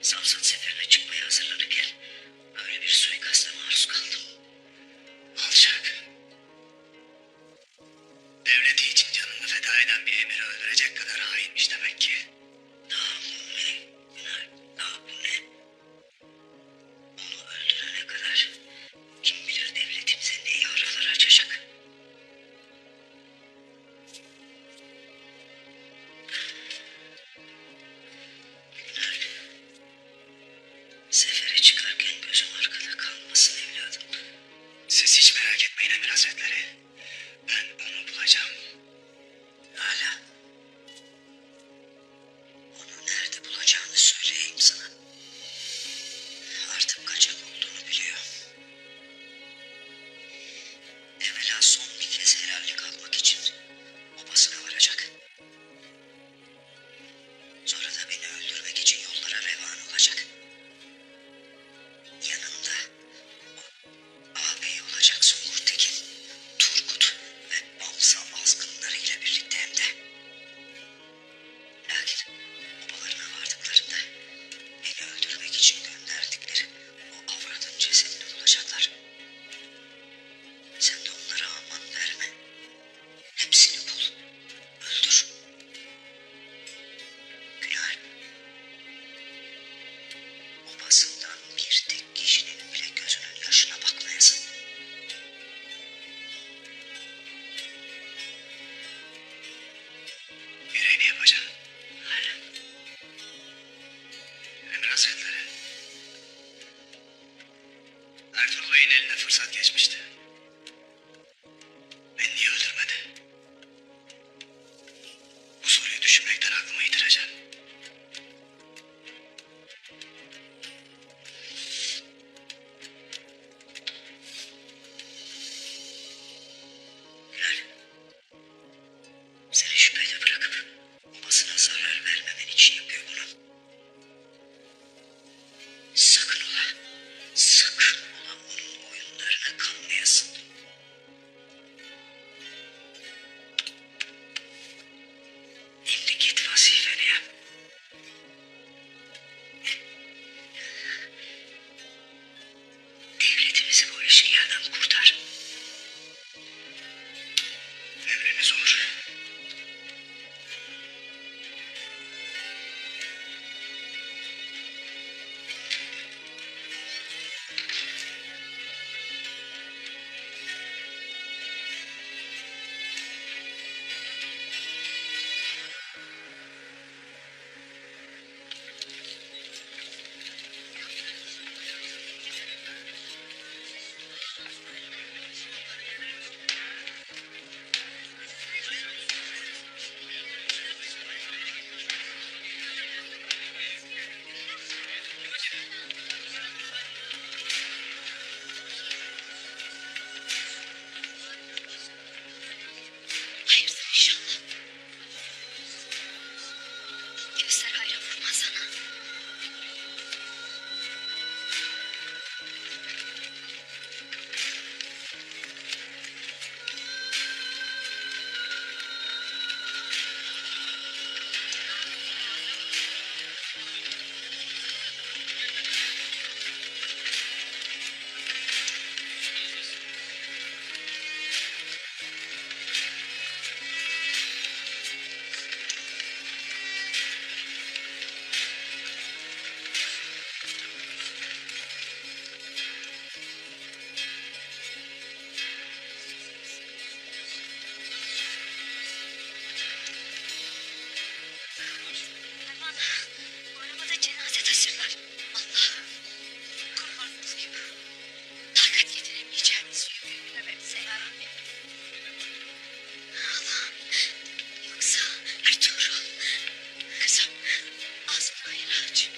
Samsun seferine çıkmaya hazırlanırken böyle bir suikasta maruz kaldım. Alçak. Devleti için canını feda eden bir emiri öldürecek kadar hainmiş demek ki. Daha bu ne? Günay, daha bu ne? Onu öldürene kadar kim bilir devletimize ne yaralar açacak. Günay, sefere çıkarken gözüm arkada kalmasın evladım. Siz hiç merak etmeyin Emir Hazretleri. Ben onu bulacağım. Hala. Onu nerede bulacağını söyleyeyim sana. Artık kaçak olduğunu biliyor. Evvela son bir kez helallik almak için obasına varacak. Sonra da beni öldürmek için yollara revan olacak. Yanında o ağabey olacak Sungur Tekin, Turgut ve Balsam azgınlarıyla birlikte hem de. Lakin obalarına vardıklarında beni öldürmek için gönderdikleri o avradın cesedini bulacaklar. Sen de onlara aman verme. Hepsini bul. Öldür. Güler. Obasından bir tek kişinin bile gözünün yaşına bakmayasın. Yüreğini yapacağım. Hala. Emir Hazretleri. Ertuğrul Bey'in eline fırsat geçmişti. Beni niye öldürmedi? Bu soruyu düşünmekten aklımı yitireceğim. Güler. Seni şüpheyle bırakıp obasına zarar vermemen için yapıyor bunu. Sakın ola. Sakın ola onun oyunlarına kanmayasın. Şimdi git vazifeni yap. Devletimizi bu eşkıyadan kurtar. Emriniz olur. Hayırdır inşallah. Göster hayran vurmaz sana. Aman, bu arabada cenaze taşırlar. Allah'ım, kurban olayım. Takat getiremeyeceğimiz yükümlülememize yarabbim. Allah'ım, yoksa Ertuğrul, kızım, ağzını hayır aç.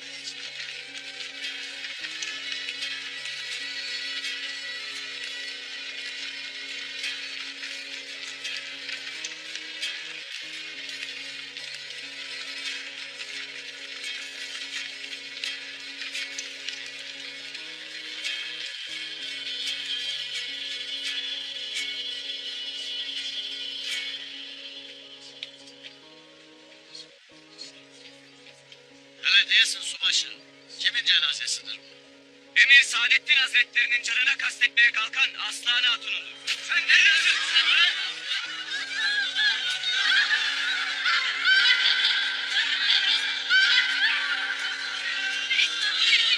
Öyle değilsin subaşı. Kimin cenazesidir bu? Emir Saadettin Hazretlerinin canına kastetmeye kalkan Aslan Hatun'udur. Sen ne diyorsun?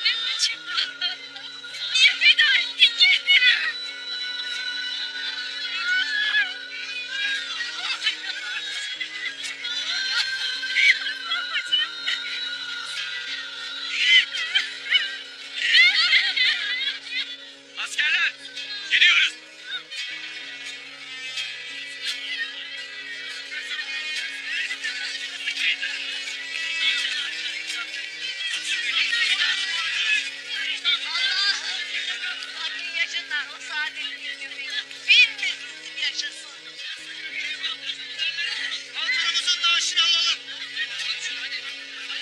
Benim için. Niye feda ettin kendini? Askerler! Geliyoruz! Allah'ım yaşasınlar o Saadettin köpeği. Bin mesutun yaşasın. Hatunumuzun naaşını alalım.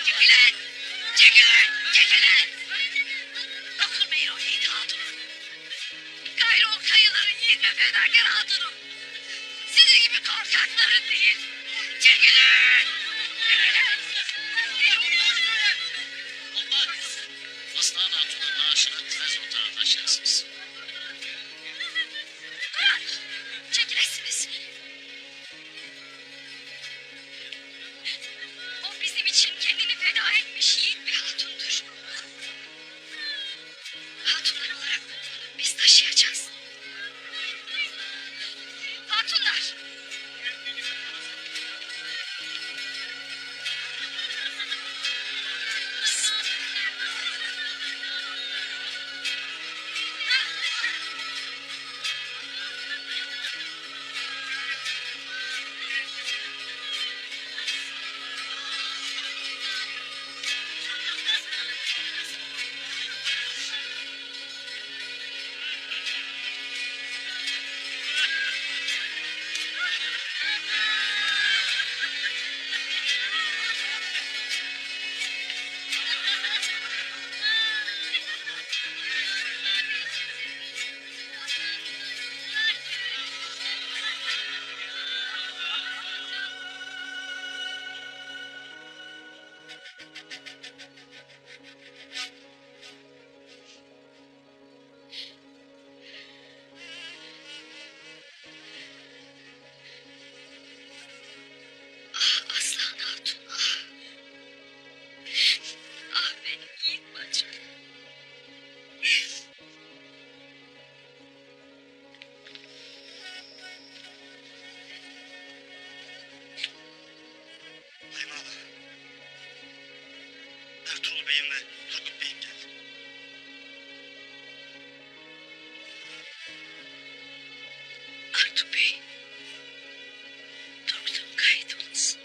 Çekilin! Çekilin! Çekilin! Dokunmayın o yiğit hatunu. Gayrı o kayıların yiğit ve fedakar hatunu. Sizin gibi korkakların değil. Çekilin! Olmaz. Aslan Hatun'un naaşını tez otağa taşırsınız. Çekilesiniz. O bizim için kendini feda etmiş yiğit bir hatundur. Hatunlar olarak biz taşıyacağız. Hatunlar! Ah Aslan Hatun ah. Ah benim yiğit bacım. Halime Ağa. Ertuğrul Bey'im ve Turgut Bey'im geldi. Artu Bey. Turgut'un kaydımız.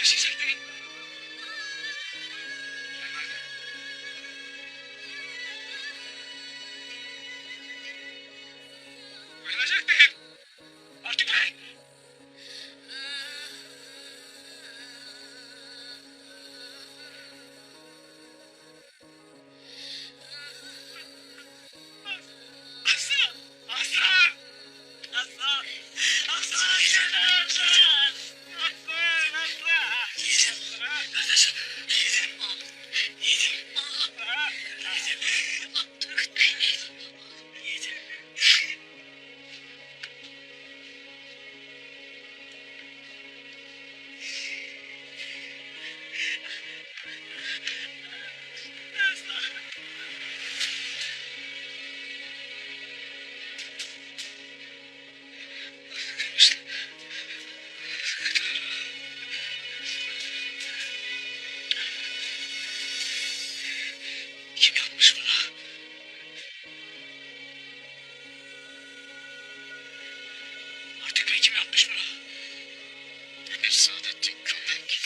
yaşayacaktın. Uyanacaktın. Artık be. Aslan! Aslan! Aslan! Aslan! Aslan! Aslan! Kardeşim, yiğidim. Yiğidim. Yiğidim. Kim yapmış bunu? Artık Bey kim yapmış bunu? Emir Saadettin Köpek.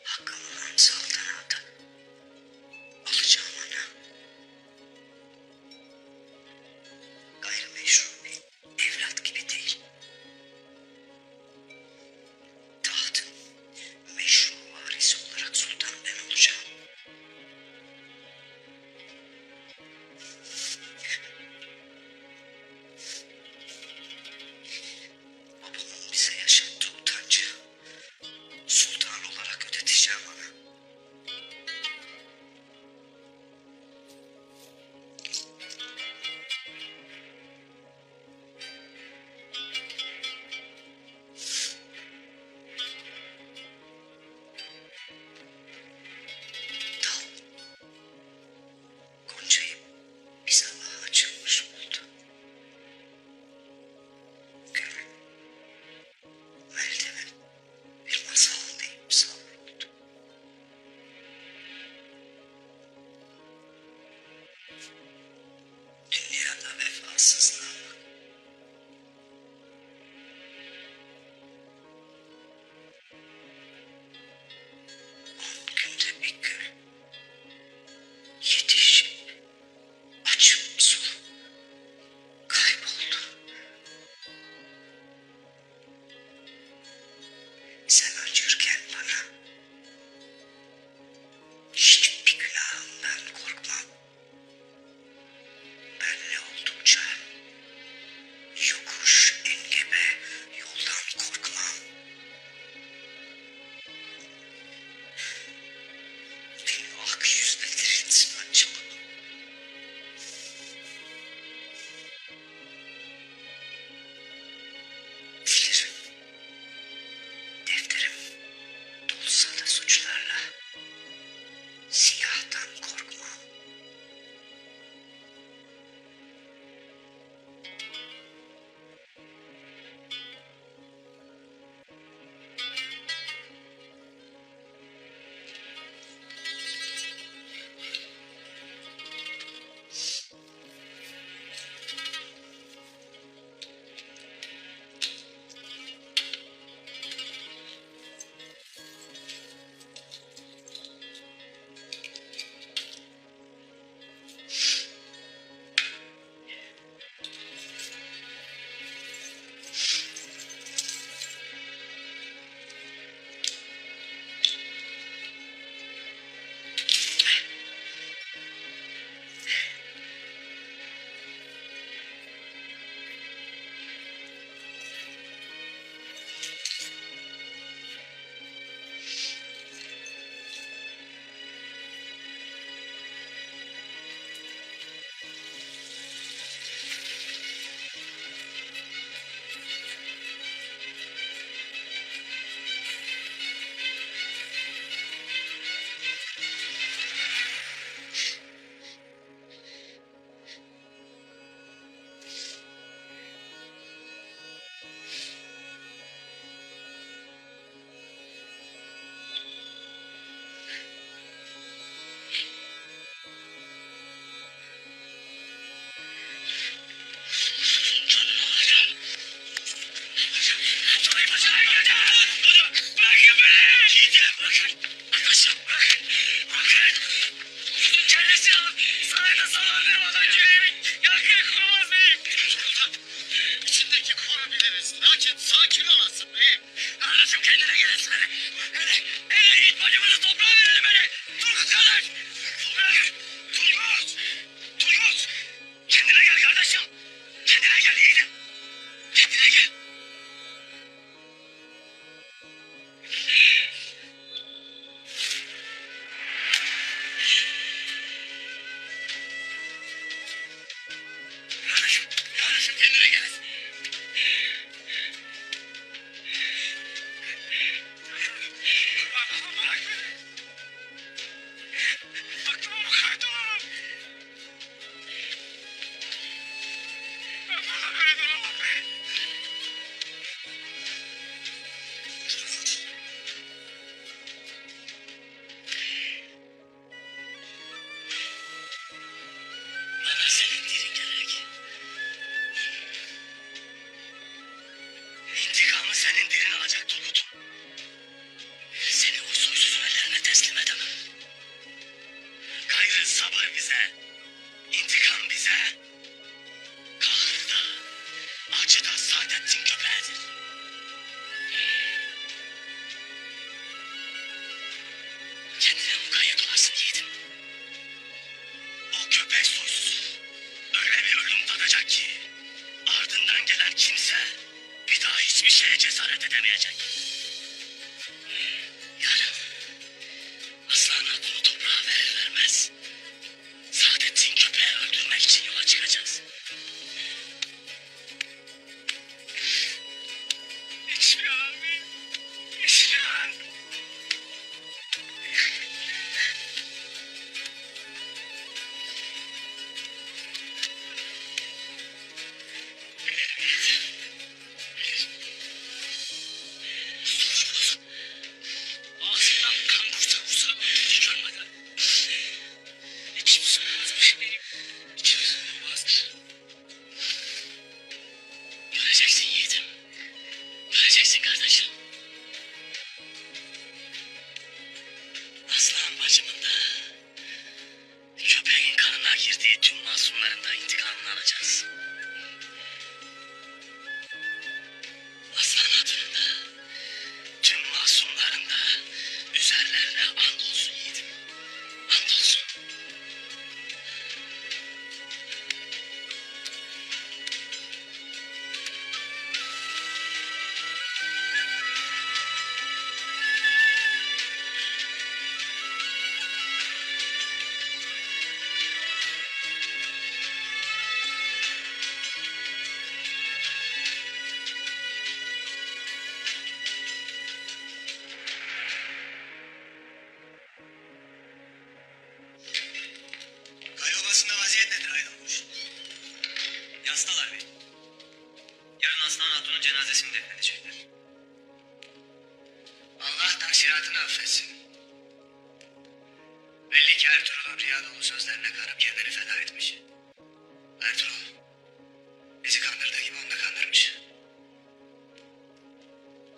Hakkımın saltanatı. Alacağım ana. Gayrimeşru bir evlat gibi değil. Tahtın meşru varisi olarak sultan ben olacağım. Babamın bize yaşattığı utancı sultan olarak ödeteceğim ana. Dal Gonca'yı bir sabah açılmış buldu. Gül Meltem'in bir masal deyip savruldu. Dünyada vefasızlığa günde bir gül yetişip açıp solup kayboldu. Sen acırken bana hiçbir günahımdan korkmam. Ben ne oldukça yapıyorsun beyim? Kardeşim kendine gelirsin hele. Hele Yiğit bacımızı toprağa verelim hele. Turgut kardeş. Turgut. Turgut. Kendine gel kardeşim. Kendine gel Yiğit'im. Kendine gel. Kardeşim kendine gel. Bırak beni. Aklıma mı kaydı oğlum? Ben burada böyle duramam be. Bana senin dilin gerek. İntikamı senin dilin alacak Turgut. Seni o soysuzun ellerine teslim edemem. Gayrı sabır bize, intikam bize. Kahır da, acı da Saadettin köpeğidir. Kendine mukayyet olasın yiğidim. O köpek soysuzu öyle bir ölüm tadacak ki ardından gelen kimse bir daha hiçbir şeye cesaret edemeyecek. Yarın Aslan Hatun'u toprağa verir vermez Saadettin köpeği öldürmek için yola çıkacağız. İçmiyor abi. İçmiyor. Ağzından kan kursa hiç ölmeden. İçim sığmaz bir şeyim. İçim sığmaz. Göreceksin yiğidim. Göreceksin kardeşim. Aslan bacımın da köpeğin kanına girdiği tüm masumların da intikamını alacağız. Aslan Hatun'un da tüm masumların da üzerlerine andolsun yiğidim. Andolsun. Kayobasında vaziyet nedir Aydınmuş? Yastalar bey. Yarın Aslan Hatun'un cenazesini defnedecekler. Allah taksiratını affetsin. Belli ki Ertuğrul'un riya dolu sözlerine kanıp kendini feda etmiş. Ertuğrul bizi kandırdığı gibi onu da kandırmış.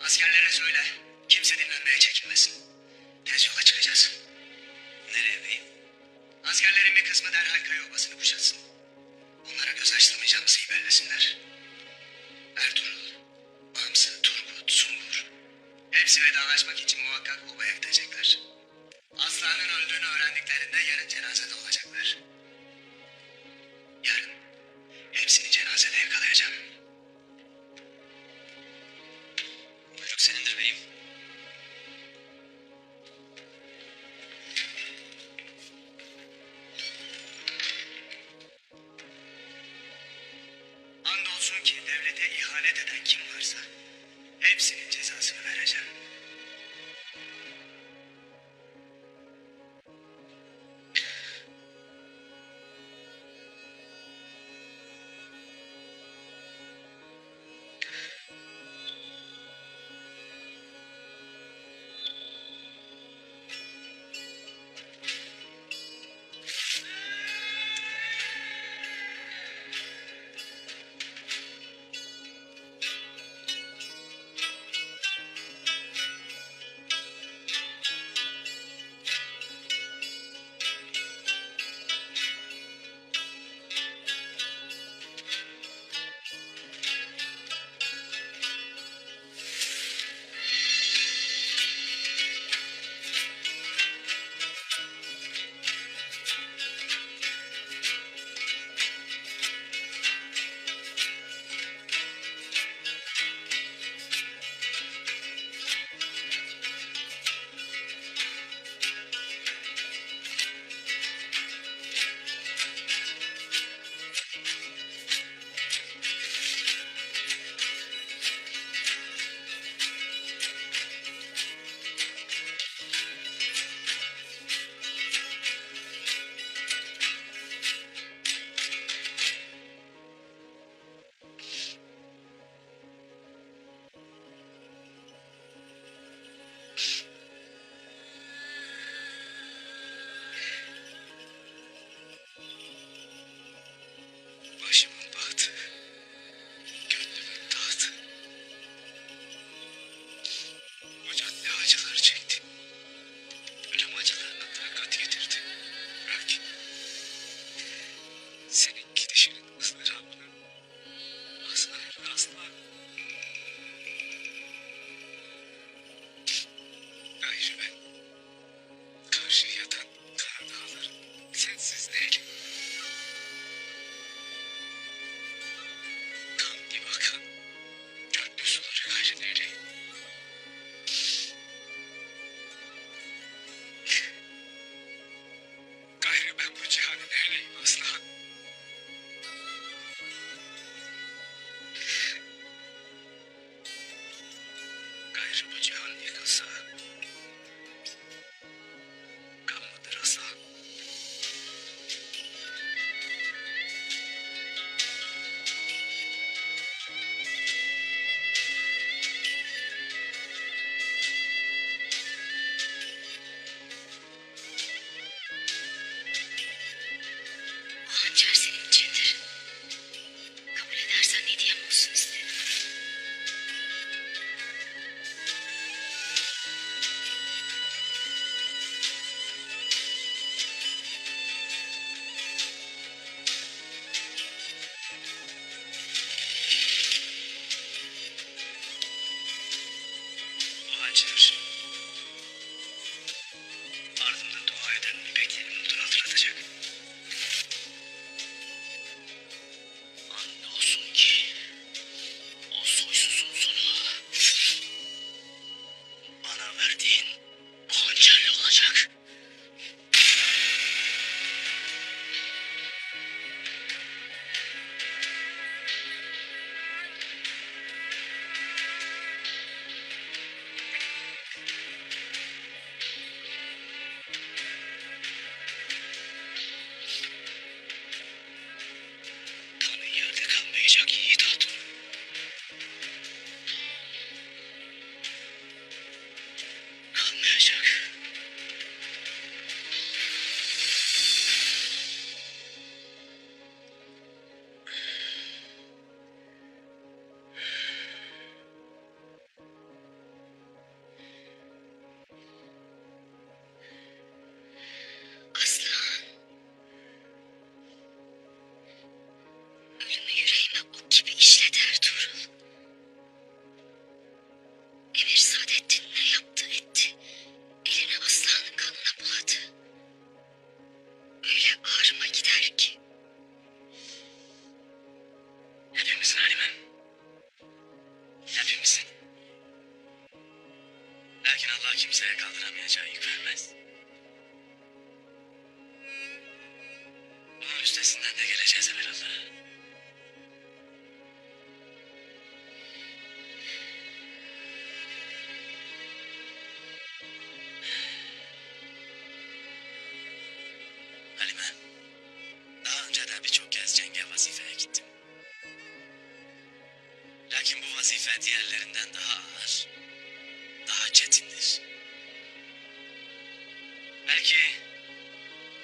Askerlere söyle kimse dinlenmeye çekinmesin. Tez yola çıkacağız. Nereye beyim? Askerlerin bir kısmı derhal köy obasını kuşatsın. Onlara göz açtırmayacağımızı iyi bellesinler. Ertuğrul, Bamsı, Turgut, Sungur. Hepsi vedalaşmak için muhakkak obaya gidecekler. Aslanın öldüğünü öğrendiklerinde yarın cenazede olacaklar. Yarın hepsini cenazede yakalayacağım. Buyruk senindir beyim. Andolsun ki devlete ihanet eden kim varsa hepsinin cezasını vereceğim. gayrı bu cihan yıkılsa, gam mıdır asa? O hançer senin içindir. Kabul edersen hediyem olsun istedim. Bu hançer, ardımda dua eden müpeklerin umudunu hatırlatacak. And olsun ki o soysuzun sonu bana verdiğin o hançerle olacak. Kanın yerde kalmayacak yiğit hatun. Kalmayacak. Aslan. Ölümü yüreğime ok gibi işledi Ertuğrul. Emir Saadettin ne yaptı etti. Elini aslanın kanına buladı. Öyle ağrıma gider ki. Hepimizin Halimem. Hepimizin. Lakin Allah kimseye kaldıramayacağı yük vermez. Bunun üstesinden de geleceğiz evelallah. Halime, daha önce de birçok kez cenge vazifeye gittim. Lakin bu vazife diğerlerinden daha ağır, daha çetindir. Belki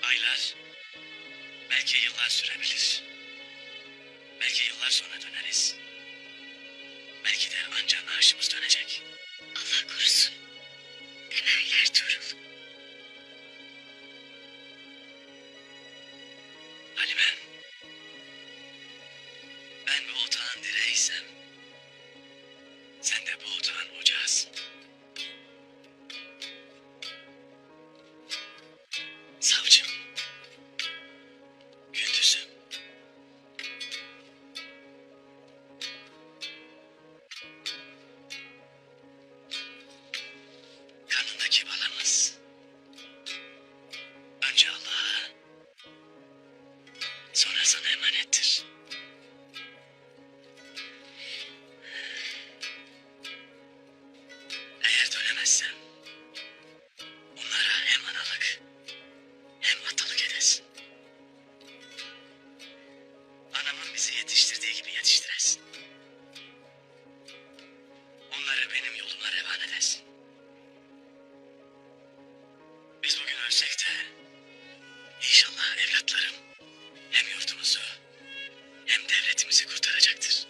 aylar, belki yıllar sürebilir. Belki yıllar sonra döneriz. Belki de ancak naaşımız dönecek. Allah korusun. Deme öyle Ertuğrul. Halime, ben bu otağın direğiysem, sen de bu otağın ocağısın. Savcım, gündüzüm, karnındaki balamız, önce Allah'a, sonra sana emanettir. Eğer dönemezsem, onlara hem analık hem atalık edesin. Anamın bizi yetiştirdiği gibi yetiştiresin. Onları benim yoluma revan edesin. Biz bugün ölsek de inşallah evlatlarım hem yurdumuzu hem devletimizi kurtaracaktır.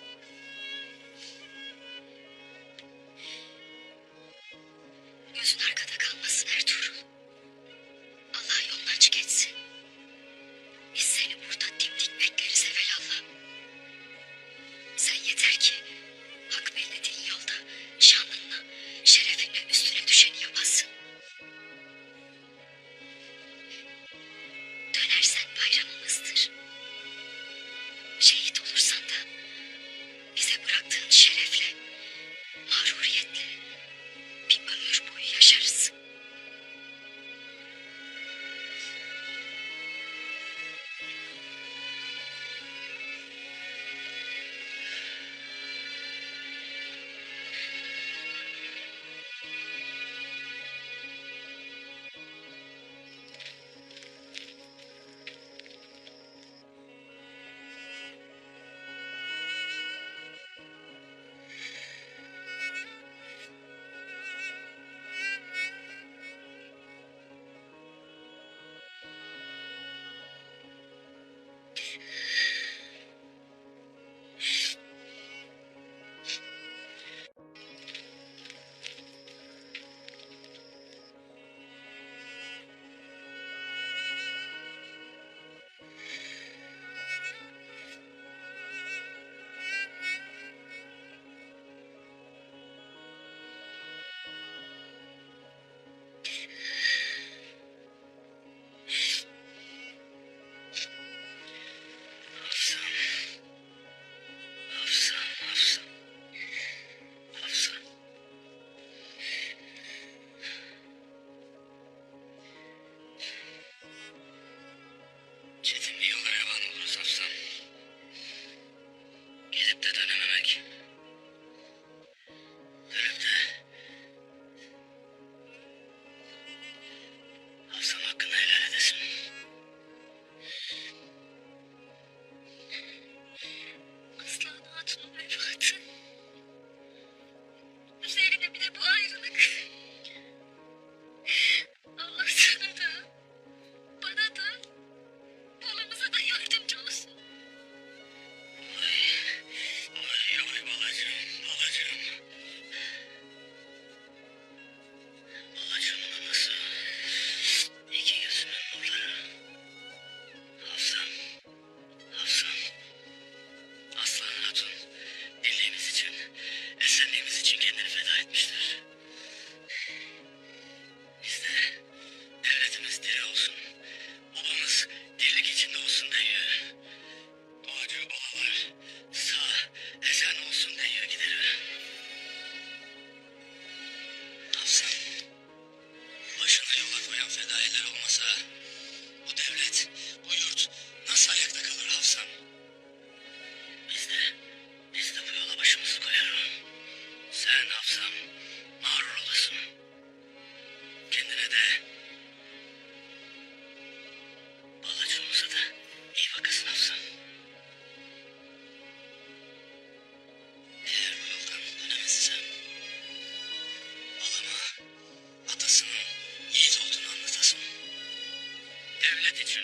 için,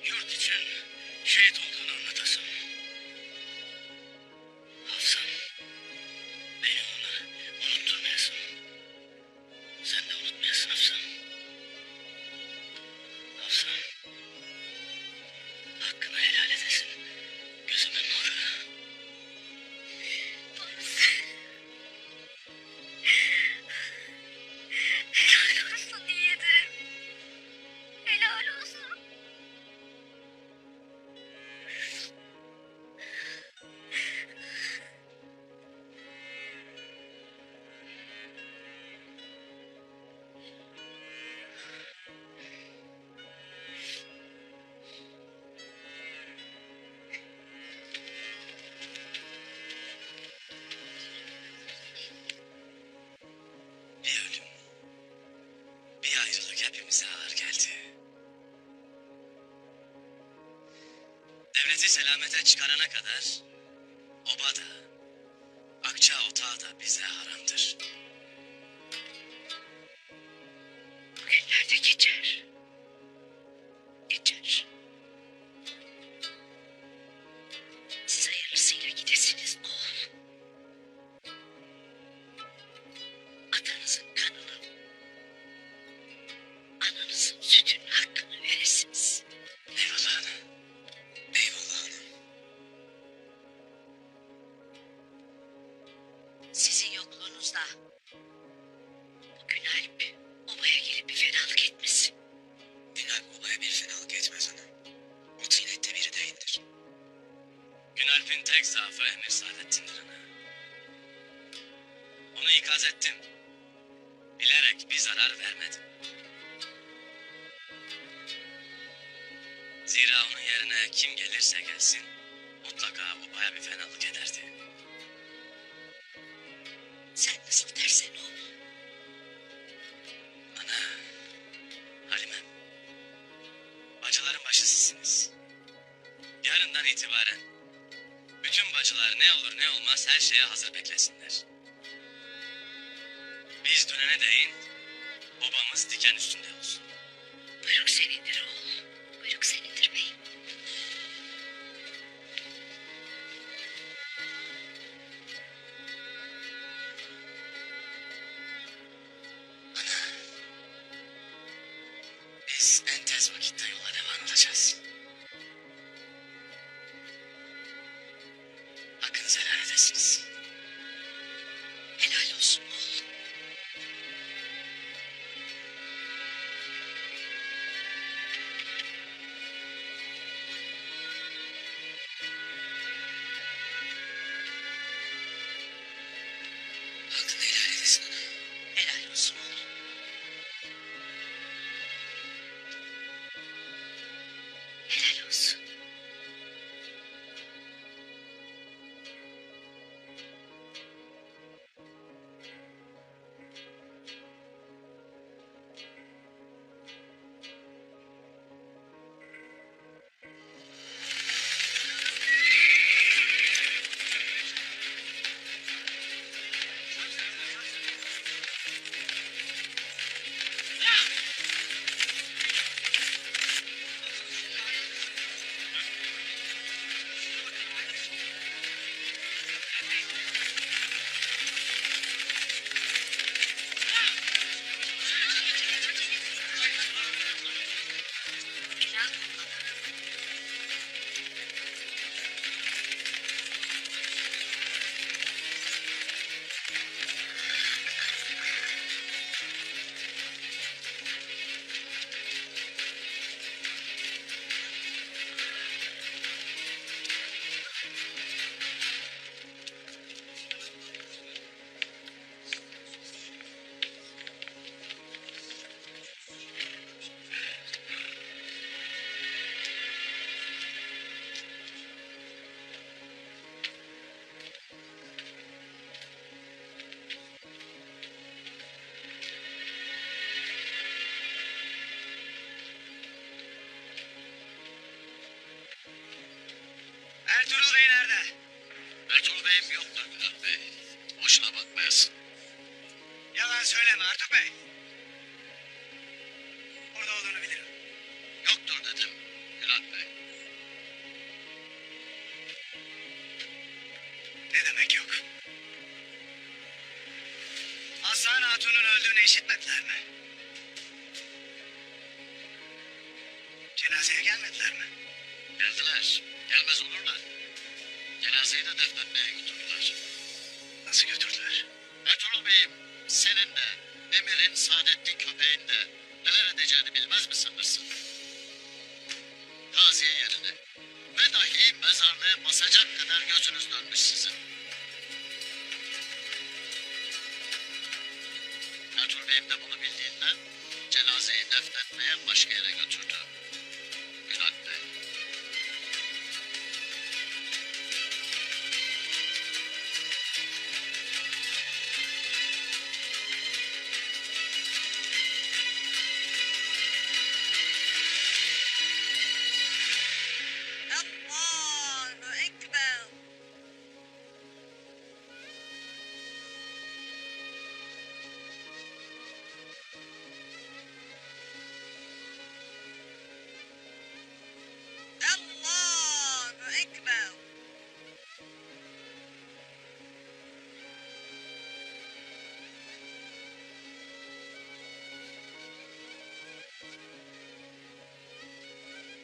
yurt için şehit olduğunu anlatasın. Hafsan, beni ona unutturmayasın. Sen de unutmayasın Hafsan. Hafsan, hakkını helal edesin. Gözümün nuru. Helal olsun yiğidim. Helal olsun. Bir ölüm, bir ayrılık hepimize ağır geldi. Devleti selamete çıkarana kadar oba da, akça otağı da bize haramdır. Bu günler de geçer. Geçer. Siz hayırlısıyla gidesiniz oğul. Atanızın kanının, ananızın sütünün hakkını veresiniz. Eyvallah ana. Eyvallah ana. Sizin yokluğunuzda bugün Alp obaya gelip bir fenalık etmesin. Günalp obaya bir fenalık etmez ana. O tinette biri değildir. Günalp'in tek zaafı Emir Saadettin'dir ana. Onu ikaz ettim. Bilerek bir zarar vermedim. Zira onun yerine kim gelirse gelsin mutlaka obaya bir fenalık ederdi. Sen nasıl dersen oğul. Ana, Halimem, bacıların başı sizsiniz. Yarından itibaren bütün bacılar ne olur ne olmaz her şeye hazır beklesinler. Biz dönene değin, obamız diken üstünde olsun. Buyruk senindir oğul. Buyruk senindir beyim. Biz en tez vakitte yola devam olacağız. Hakkınızı helal edesiniz. Helal olsun oğul. Hakkını helal edesin ana. Helal olsun oğul. Helal olsun. Helal olsun. Ertuğrul Bey nerede? Ertuğrul Bey'im yoktur Günalp Bey. Boşuna bakmayasın. Yalan söyleme Artuk Bey. Orada olduğunu bilirim. Yoktur dedim. Hatun'un öldüğünü işitmediler mi? Cenazeye gelmediler mi? Geldiler. Gelmez olurlar. Cenazeyi de defnetmeye götürdüler. Nasıl götürdüler? Ertuğrul Bey'im, senin de, Emir'in Saadettin köpeğin de neler edeceğini bilmez mi sanırsın? Taziye yerine ve dahi mezarlığı basacak kadar gözünüz dönmüş sizin. Ertuğrul Bey'im de bunu bildiğinden cenazeyi defnetmeye başka yere götürdü. Günalp Bey. Allahu Ekber. Allahu Ekber.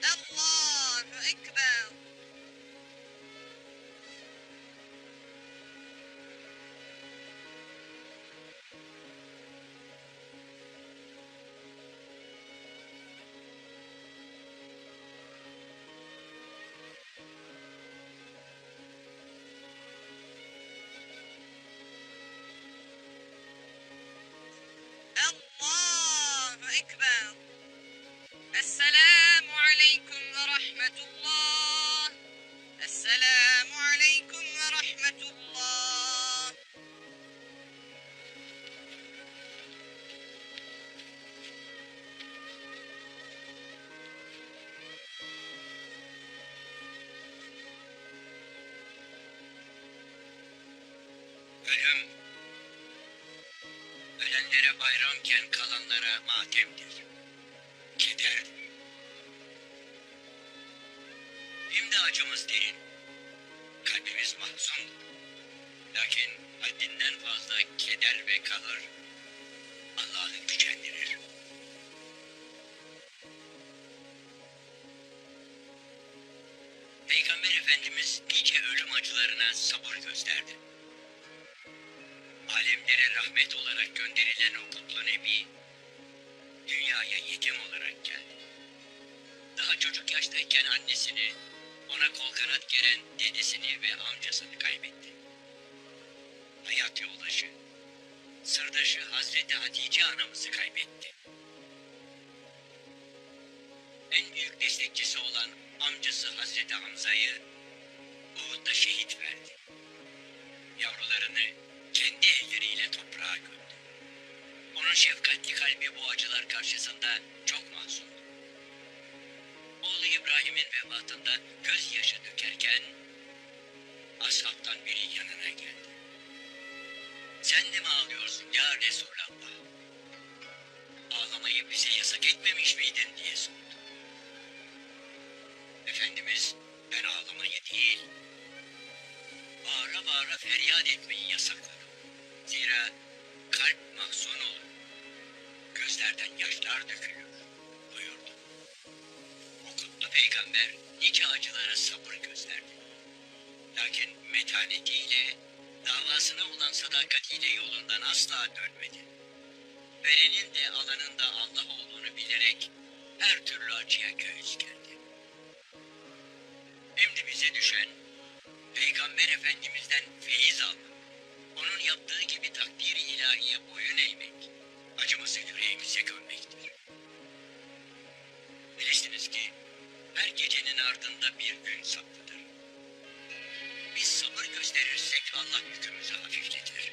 Allahu Ekber. Allahu Ekber. Esselamu aleyküm ve rahmetullah. Esselamu aleyküm ve rahmetullah. Ölüm, ölenlere bayramken kalanlara matemdir. Kederdir. Şimdi acımız derin. Kalbimiz mahzun. Lakin haddinden fazla keder ve kalır Allah'ı gücendirir. Peygamber Efendimiz nice ölüm acılarına sabır gösterdi. Alemlere rahmet olarak gönderilen o kutlu Nebi, dünyaya yetim olarak geldi. Daha çocuk yaştayken annesini, ona kol kanat geren dedesini ve amcasını kaybetti. Hayat yoldaşı, sırdaşı Hazreti Hatice anamızı kaybetti. En büyük destekçisi olan amcası Hazreti Hamza'yı Uhud'da şehit verdi. Yavrularını kendi elleriyle toprağa gömdü. Onun şefkatli kalbi bu acılar karşısında çok mahzundu. Oğlu İbrahim'in vefatında gözyaşı dökerken ashabtan biri yanına geldi. Sen de mi ağlıyorsun ya Resulallah? Ağlamayı bize yasak etmemiş miydin diye sordu. Efendimiz ben ağlamayı değil, bağıra bağıra feryat etmeyi yasakladı. Zira kalp mahzun olur, gözlerden yaşlar dökülür buyurdu. O kutlu peygamber nice acılara sabır gösterdi. Lakin metanetiyle, davasına olan sadakatiyle yolundan asla dönmedi. Verenin de alanın da Allah olduğunu bilerek her türlü acıya göğüs gerdi. Şimdi bize düşen Peygamber Efendimiz'den feyiz almak, onun yaptığı gibi takdir-i ilahiye boyun eğmek, acımızı yüreğimize gömmektir. Bilirsiniz ki her gecenin ardında bir gün saklıdır. Biz sabır gösterirsek Allah yükümüzü hafifletir.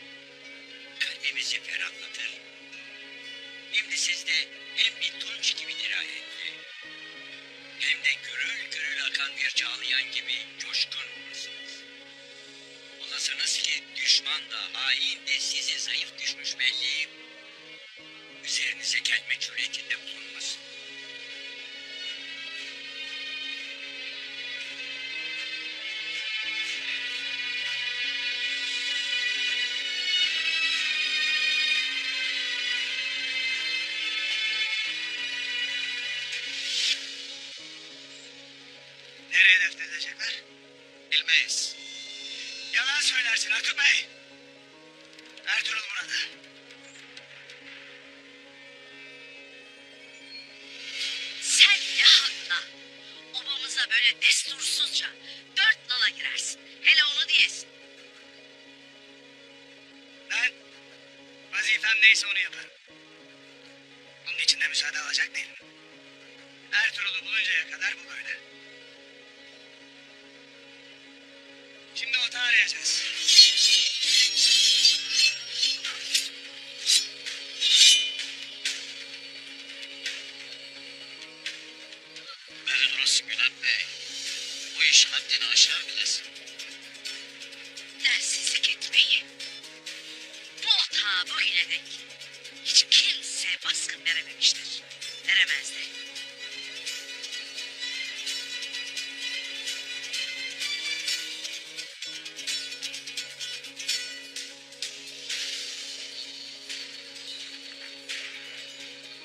Kalbimizi ferahlatır. Şimdi sizde hem bir tunç gibi dirayetli, hem de gürül gürül akan bir çağlayan gibi coşkun olursunuz. Olasınız ki düşman da hain de sizi zayıf düşmüş belleyip üzerinize gelme cüretinde bulunmasın. defnedilecekler? Bilmeyiz. Yalan söylersin Aykut Bey. Ertuğrul burada. Sen ne hakla obamıza böyle destursuzca 4 nala girersin. Hele onu diyesin. Ben vazifem neyse onu yaparım. Bunun için de müsaade alacak değilim. Ertuğrul'u buluncaya kadar bu böyle. Şimdi otağı arayacağız. Beni durasın Gülen Bey. Bu iş haddini aşar bilesin. Densizlik etmeyi. Bu otağa bugüne dek hiç kimse baskın verememiştir. Veremez de.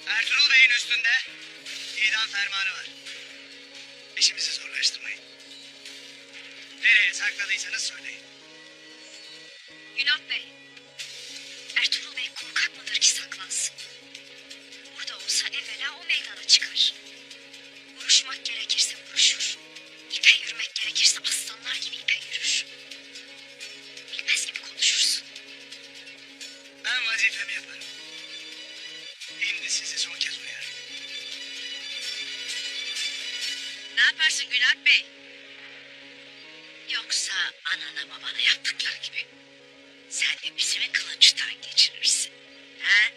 Ertuğrul Bey'in üstünde idam fermanı var. İşimizi zorlaştırmayın. Nereye sakladıysanız söyleyin. Günah Bey, Ertuğrul Bey korkak mıdır ki saklansın? Burada olsa evvela o meydana çıkar. Vuruşmak gerekirse vuruşur. İpe yürümek gerekirse aslanlar gibi ipe yürür. Bilmez gibi konuşursun. Ben vazifemi yaparım. Şimdi sizi son kez uyarım. Ne yaparsın Günah Bey? Yoksa anana babana yaptıkları gibi sen de bizi mi kılıçtan geçirirsin? He?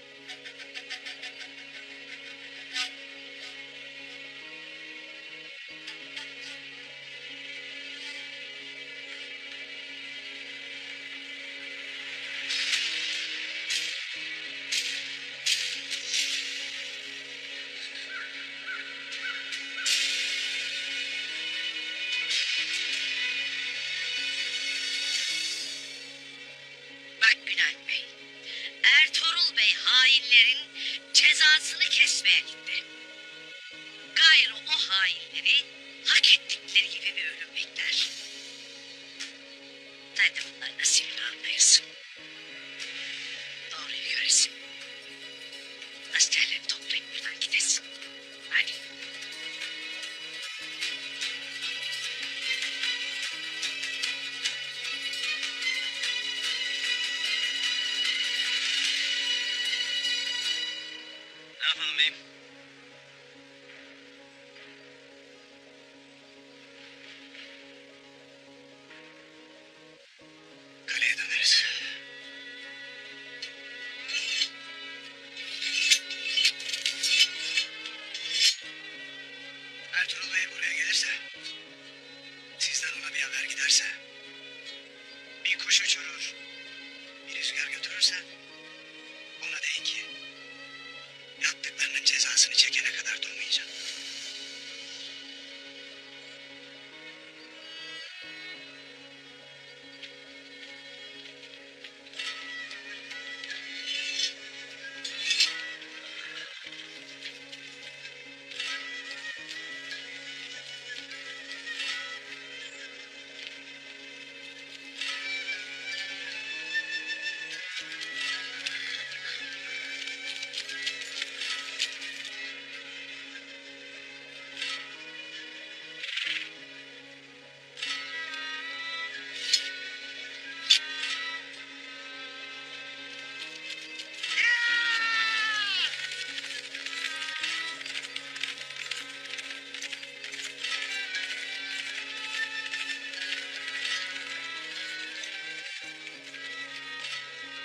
Bak Günal Bey, Ertuğrul Bey hainlerin cezasını kesmeye gitti. Gayrı o hainleri hak ettikleri gibi bir ölüm bekler. Hadi bunlar nasibini anlayasın. Doğruyu göresin. Askerleri toplayıp buradan gidesin. Hadi. Ne yapalım beyim? Kaleye döneriz. Ertuğrul Bey buraya gelirse, sizden ona bir haber giderse, bir kuş uçurur, bir rüzgar götürürse, ona deyin ki, yaptıklarının cezasını çekene kadar durmayacağım.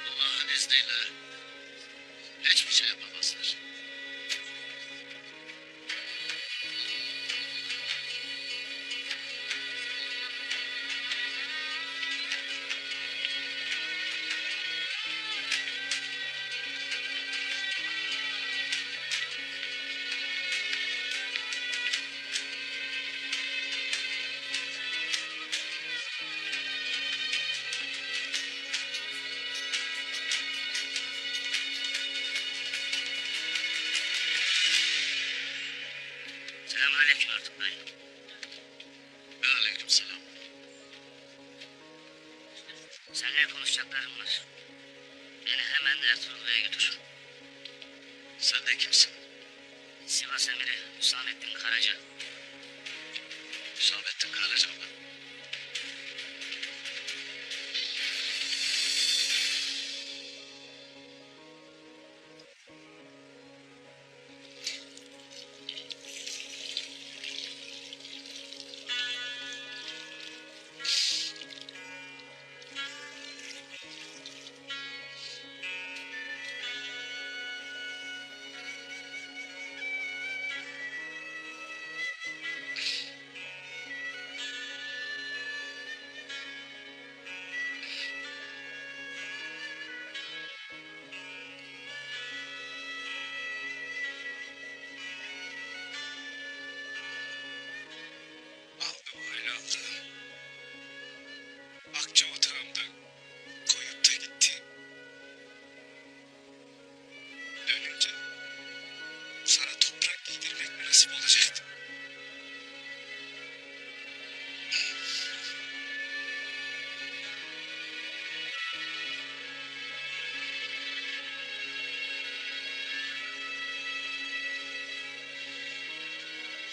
Allah'ın izniyle hiçbir şey yapamazlar. Selamünaleyküm Ertuğrul Bey. Böyle Aleykümselam. Seninle konuşacaklarım var. Beni hemen Ertuğrul Bey'e götür. Sen de kimsin? Sivas Emiri Hüsamettin Karaca. Hüsamettin Karaca mı? Aldı boynu aldı. Akça otağımda koyup da gitti. Dönünce sana toprak giydirmek mi nasip olacaktı?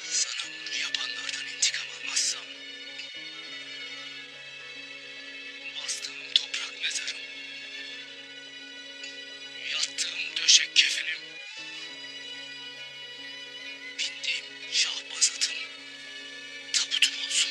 Sana bunu yapanlardan intikam almazsam bastığım toprak mezarım, yattığım döşek kefenim, bindiğim şahbaz atım tabutum olsun.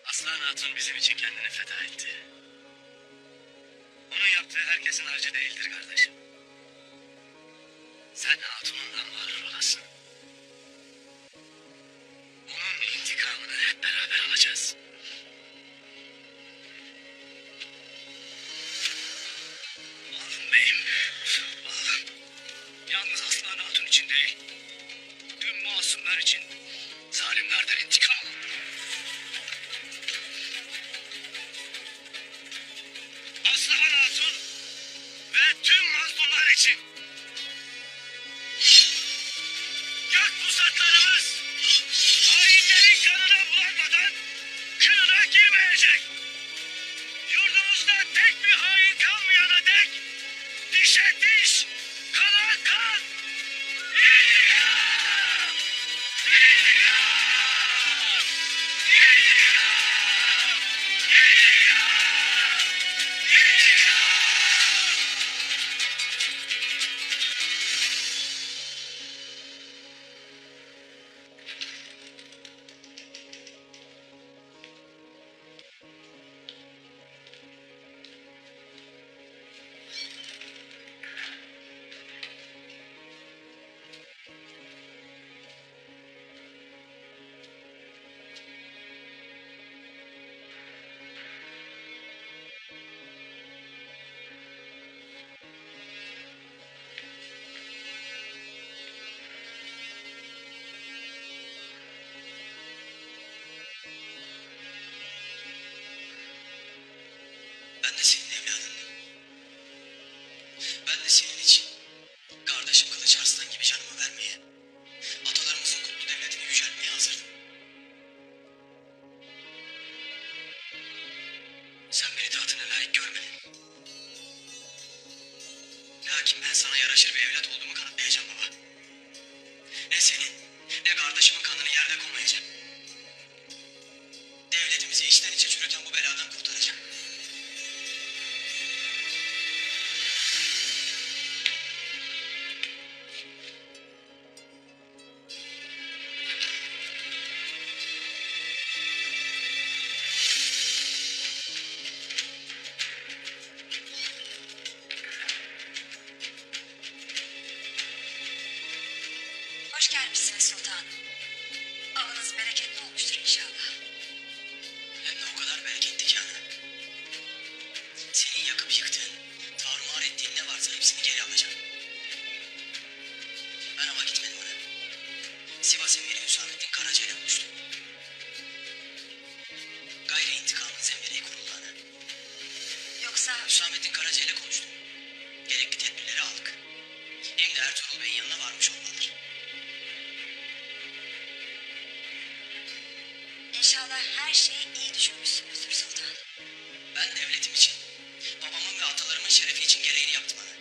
Aslan Hatun bizim için kendini feda etti. Onun yaptığı herkesin harcı değildir kardeşim. Sen Hatun'undan mağrur olasın. Onun intikamını hep beraber alacağız. Oğlum beyim, oğlum. Yalnız Aslan Hatun için değil, tüm masumlar için zalimlerden intikam alın. Aslan Hatun ve tüm mazlumlar için gök pusatlarımız hainlerin kanına bulanmadan kınına girmeyecek. Yurdumuzda tek bir hain kalmayana dek dişe diş, kana kan. İntikam! İntikam! Hoş gelmişsiniz sultanım. Avınız bereketli olmuştur inşallah. Hem de o kadar bereketli ki ana. Senin yakıp yıktığın, tarumar ettiğin ne varsa hepsini geri alacağım. Ben ama gitmedim ana. Sivas Emiri Hüsamettin Karaca ile buluştum. Gayri intikamın zembereği kuruldu ana. Yoksa Hüsamettin Karaca ile konuştum. Gerekli tedbirleri aldık. Hem de Ertuğrul Bey'in yanına varmış olmalıdır. inşallah her şeyi iyi düşünmüşsünüzdür sultanım. Ben devletim için, babamın ve atalarımın şerefi için gereğini yaptım ana.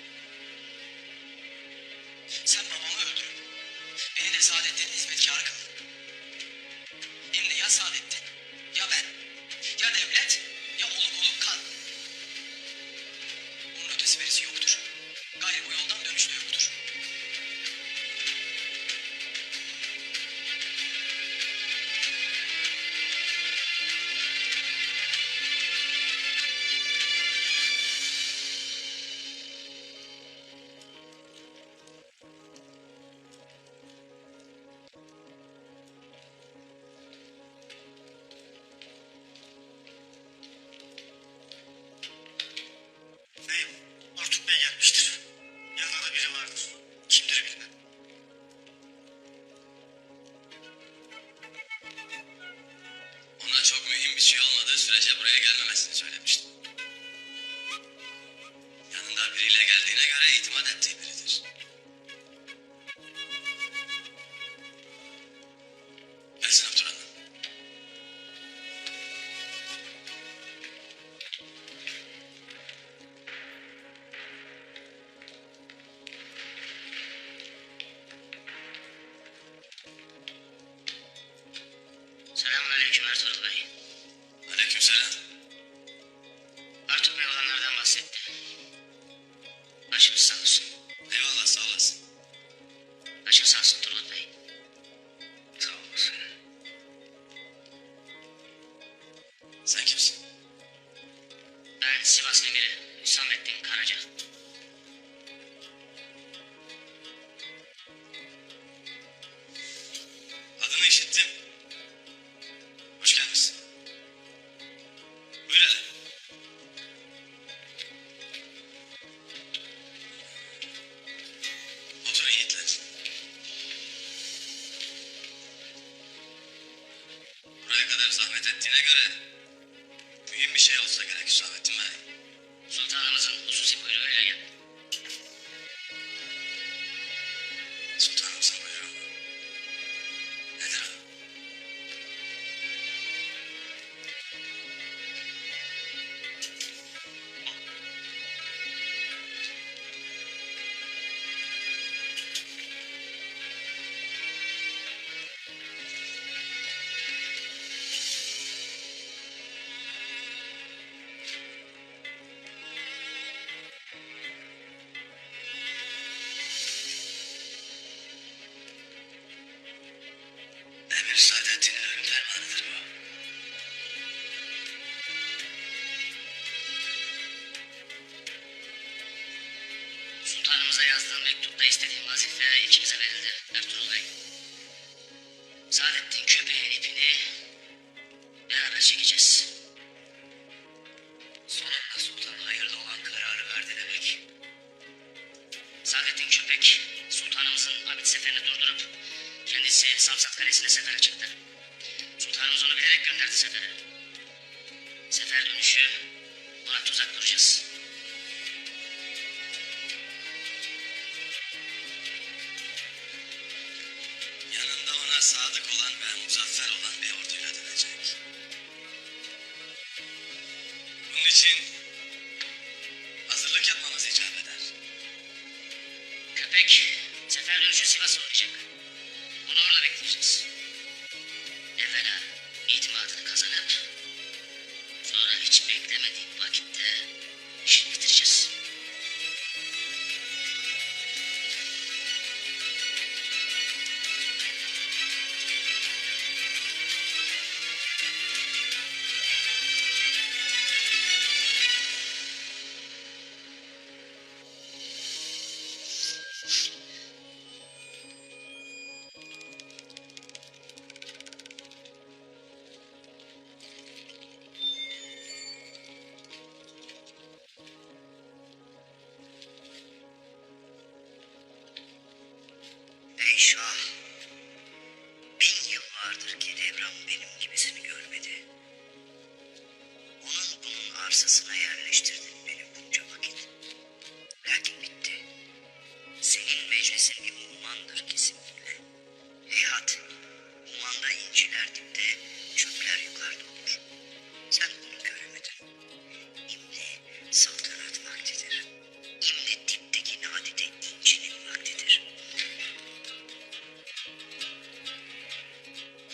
Sen babamı öldürüp, beni de Saadettin'in hizmetkarı kıldın. Hem de ya Saadettin, ya ben, ya devlet, ya oluk oluk kan. Bunun ötesi berisi yoktur. Gayrı bu yoldan dönüş de yoktur. Beyim, Artuk Bey gelmiştir. Yanında da biri vardır. Kimdir bilmem. Ona çok mühim bir şey olmadığı sürece buraya gelmemesini söylemiştim. Yanında biriyle geldiğine göre itimat ettiği biridir. Gelsin Abdurrahman. Selamünaleyküm Ertuğrul Bey. Aleykümselam. Artuk Bey olanlardan bahsetti. Başınız sağ olsun. Eyvallah, sağ olasın. Başın sağ olsun Turgut Bey. Sağ olasın. Sen kimsin? Ben Sivas Emiri Hüsamettin Karaca. Adını işittim. Hoş gelmişsin. Buyur hele. Oturun yiğitler. Buraya kadar zahmet ettiğine göre mühim bir şey olsa gerek Hüsamettin Bey. Sultanımızın hususi buyruğuyla geldi. Sultanımızın buyruğu mu? Nedir o? Emir Saadettin'in ölüm fermanıdır bu. Sultanımıza yazdığım mektupta istediğim vazife ikimize verildi Ertuğrul Bey. Saadettin köpeğin ipini beraber çekeceğiz. Sonunda sultan hayırlı olan kararı verdi demek. Saadettin köpek sultanımızın Abid seferini durdurup kendisi Samsat Kalesi'ne sefere çıktı. Sultanımız onu bilerek gönderdi sefere. Sefer dönüşü ona tuzak kuracağız. Yanında ona sadık olan ve muzaffer olan bir orduyla dönecek. Bunun için hazırlık yapmamız icap eder. Köpek sefer dönüşü Sivas'a uğrayacak. Onu orada bekleyeceğiz. Evvela itimadını kazanıp sonra hiç beklemediğim vakitte işini bitireceğiz.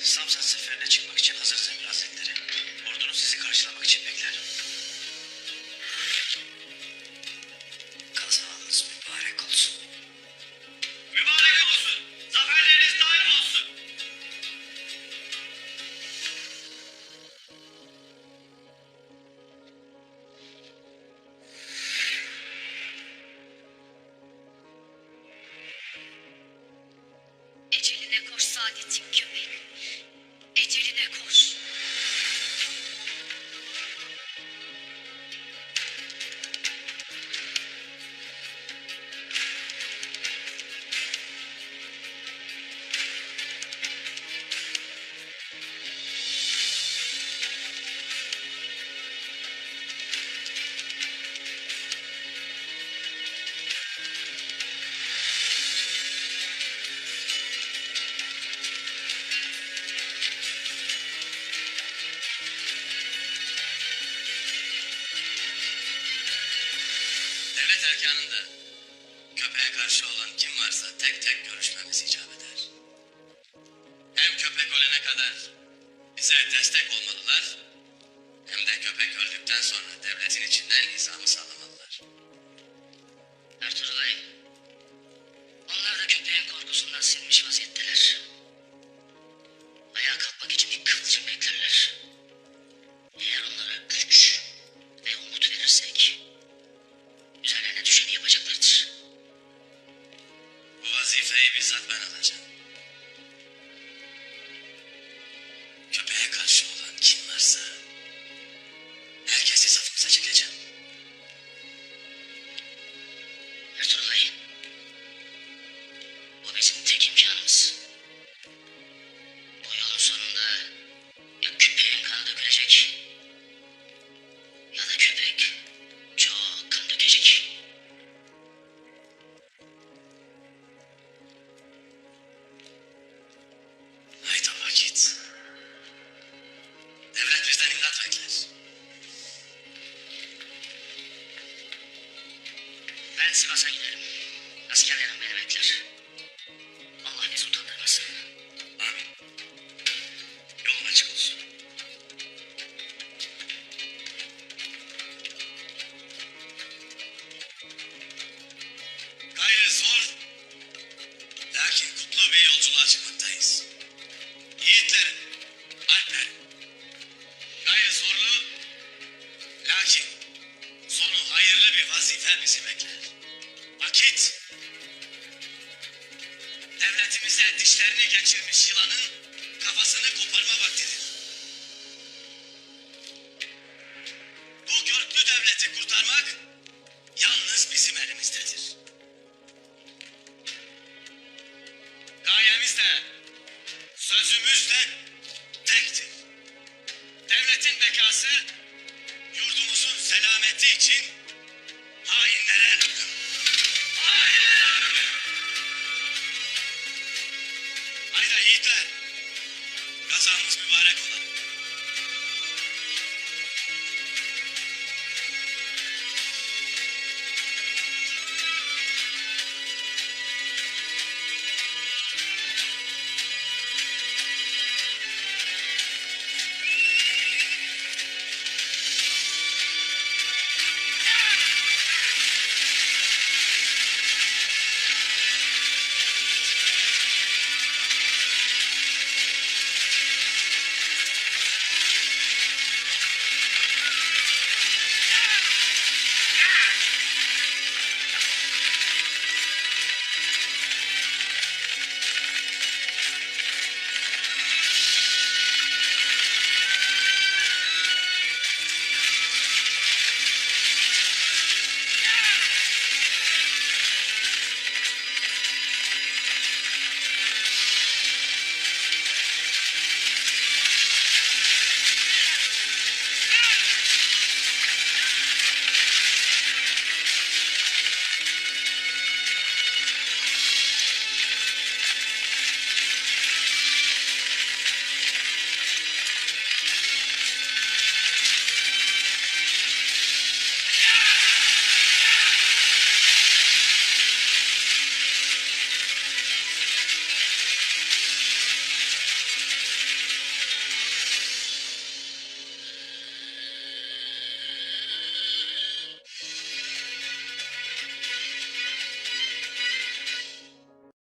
Samsat seferine çıkmak için hazırız Emir Hazretleri. Ordunuz sizi karşılamak için bekler. Kazanız mübarek olsun. Mübarek olsun. Zaferleriniz daim olsun. Eceline koş Saadet'in köpek. Eceline koş. Devlet erkanında köpeğe karşı olan kim varsa tek tek görüşmemiz icap eder. Hem köpek ölene kadar bize destek olmalılar, hem de köpek öldükten sonra devletin içinden nizamı sağlamalılar. Ertuğrul Bey, onlar da köpeğin korkusundan silmiş vaziyetteler. Ayağa kalkmak için bir kıvılcım beklerler. Eğer onlara güç ve umut verirsek, üzerlerine düşeni yapacaklardır. Bu vazifeyi bizzat ben alacağım. Köpeğe karşı olan kim varsa herkesi safımıza çekeceğim. Ertuğrul Bey, bu bizim tek imkanımız. Bu yolun sonunda ya köpeğin kanı dökülecek ya da köpek çok kan dökecek. Haydi o vakit. Devlet bizden imdat bekler. Ben Sivas'a giderim. Askerlerim beni bekler. Allah bizi utandırmasın. Amin. Yolun açık olsun. Gayrı zor, lakin kutlu bir yolculuğa çıkmaktayız. Yiğitlerim, alplerim. Gayrı zorlu, lakin sonu hayırlı bir vazife bizi bekler. Vakit, devletimize dişlerini geçirmiş yılanın kafasını koparma vaktidir. Bu görklü devleti kurtarmak yalnız bizim elimizdedir. Gayemiz de, sözümüz de tektir. Devletin bekası, yurdumuzun selameti için